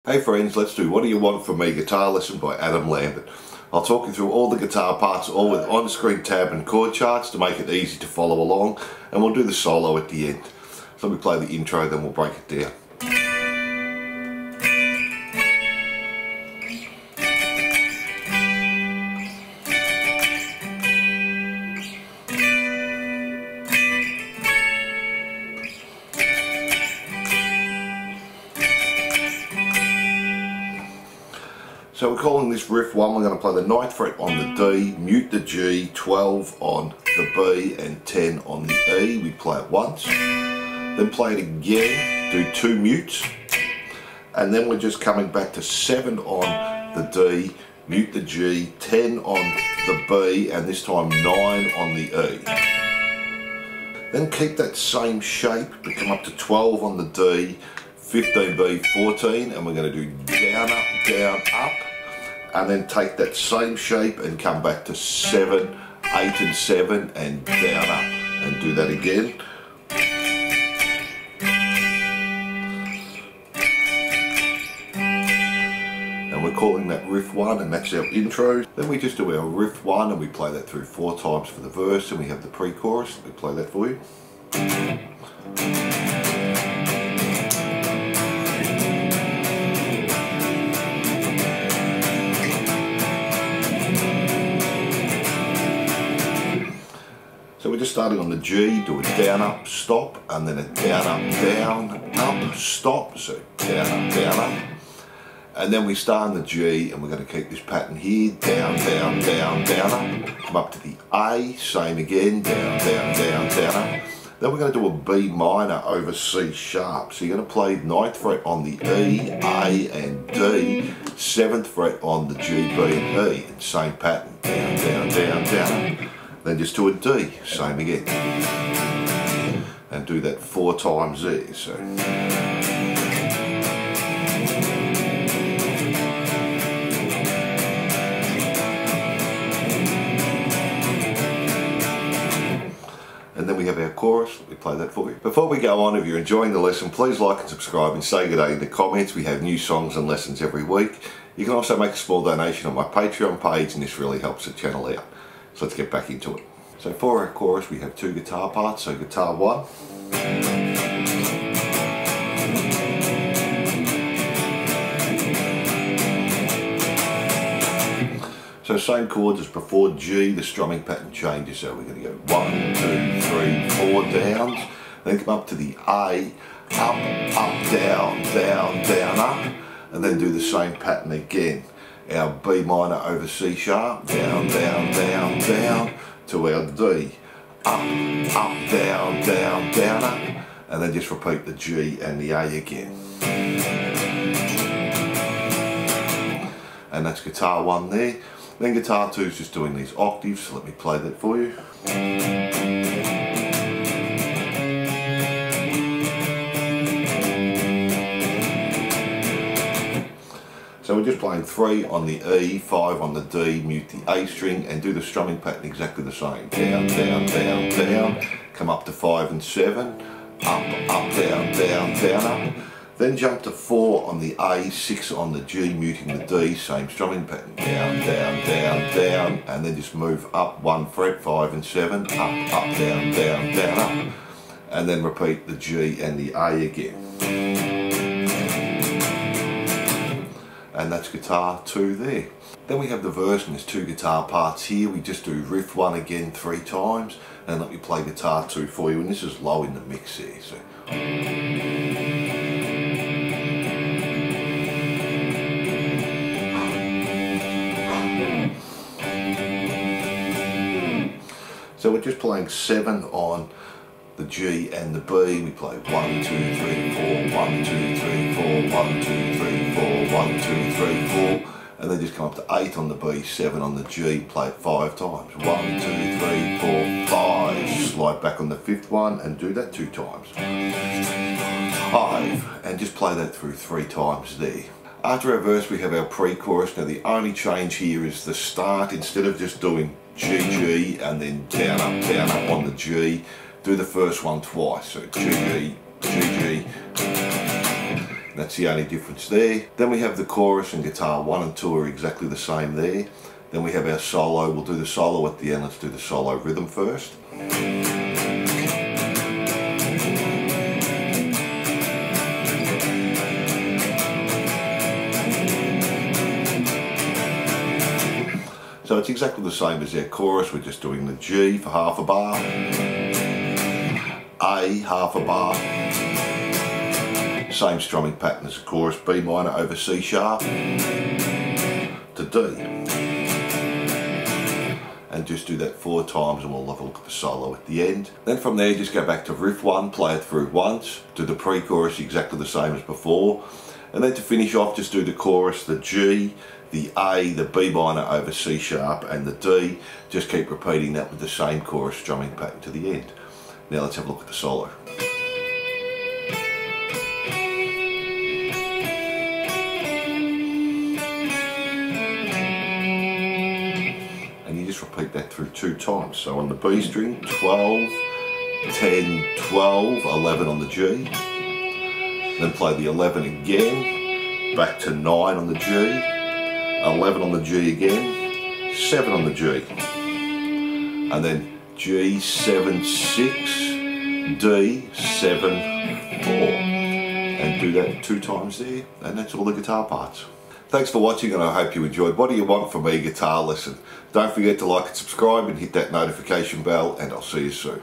Hey friends, let's do What Do You Want From Me guitar lesson by Adam Lambert. I'll talk you through all the guitar parts, all with on-screen tab and chord charts to make it easy to follow along, and we'll do the solo at the end. So let me play the intro, then we'll break it down. So we're calling this riff 1. We're going to play the 9th fret on the D, mute the G, 12 on the B and 10 on the E. We play it once, then play it again, do 2 mutes, and then we're just coming back to 7 on the D, mute the G, 10 on the B and this time 9 on the E. Then keep that same shape but come up to 12 on the D, 15B, 14, and we're going to do down, up, down, up, and then take that same shape and come back to 7, 8 and 7 and down, up, and do that again. And we're calling that riff 1, and that's our intro. Then we just do our riff 1 and we play that through 4 times for the verse, and we have the pre-chorus. Let me play that for you. So we're just starting on the G, do a down, up, stop, and then a down, up, stop, so down, up. And then we start on the G, and we're going to keep this pattern here, down, up, come up to the A, same again, down, up. Then we're going to do a B minor over C sharp. So you're going to play 9th fret on the E, A and D, 7th fret on the G, B and E, and same pattern, down. Then just do a D, same again, and do that 4 times there. So and then we have our chorus. Let me play that for you. Before we go on, if you're enjoying the lesson, please like and subscribe and say good day in the comments. We have new songs and lessons every week. You can also make a small donation on my Patreon page, and this really helps the channel out. So let's get back into it. So for our chorus we have 2 guitar parts, so guitar 1. So same chords as before, G, the strumming pattern changes, so we're going to go 1, 2, 3, 4 downs, then come up to the A, up, down, up, and then do the same pattern again. Our B minor over C sharp, down, to our D, up, down, up, and then just repeat the G and the A again. And that's guitar 1 there. Then guitar 2 is just doing these octaves, so let me play that for you. So we're just playing 3 on the E, 5 on the D, mute the A string, and do the strumming pattern exactly the same. Down, come up to 5 and 7, up, down, up. Then jump to 4 on the A, 6 on the G, muting the D, same strumming pattern. Down, and then just move up 1 fret, 5 and 7, up, down, up. And then repeat the G and the A again. And that's guitar 2 there. Then we have the verse, and there's 2 guitar parts here. We just do riff 1 again 3 times, and let me play guitar 2 for you, and this is low in the mix here. So we're just playing 7 on the G and the B. We play 1, 2, 3, 4, 1, 2, 3, 4, 1, 2, 3, 4, 1, 2, 3, 4, and then just come up to 8 on the B, 7 on the G, play it 5 times. 1, 2, 3, 4, 5, slide back on the 5th one and do that 2 times. 5, and just play that through 3 times there. After our verse we have our pre-chorus. Now the only change here is the start. Instead of just doing G, and then down, up on the G, do the first one twice. So G, That's the only difference there. Then we have the chorus, and guitar 1 and 2 are exactly the same there. Then we have our solo. We'll do the solo at the end. Let's do the solo rhythm first. So it's exactly the same as our chorus. We're just doing the G for half a bar, A half a bar, same strumming pattern as the chorus, B minor over C sharp to D. And just do that 4 times, and we'll have a look at the solo at the end. Then from there, just go back to riff 1, play it through once, do the pre-chorus exactly the same as before, and then to finish off, just do the chorus, the G, the A, the B minor over C sharp, and the D. Just keep repeating that with the same chorus strumming pattern to the end. Now let's have a look at the solo. And you just repeat that through 2 times. So on the B string, 12, 10, 12, 11 on the G. Then play the 11 again, back to 9 on the G, 11 on the G again, 7 on the G. And then G, 7, 6, D, 7, 4. And do that 2 times there, and that's all the guitar parts. Thanks for watching, and I hope you enjoyed. What do you want from me, guitar lesson? Don't forget to like and subscribe and hit that notification bell, and I'll see you soon.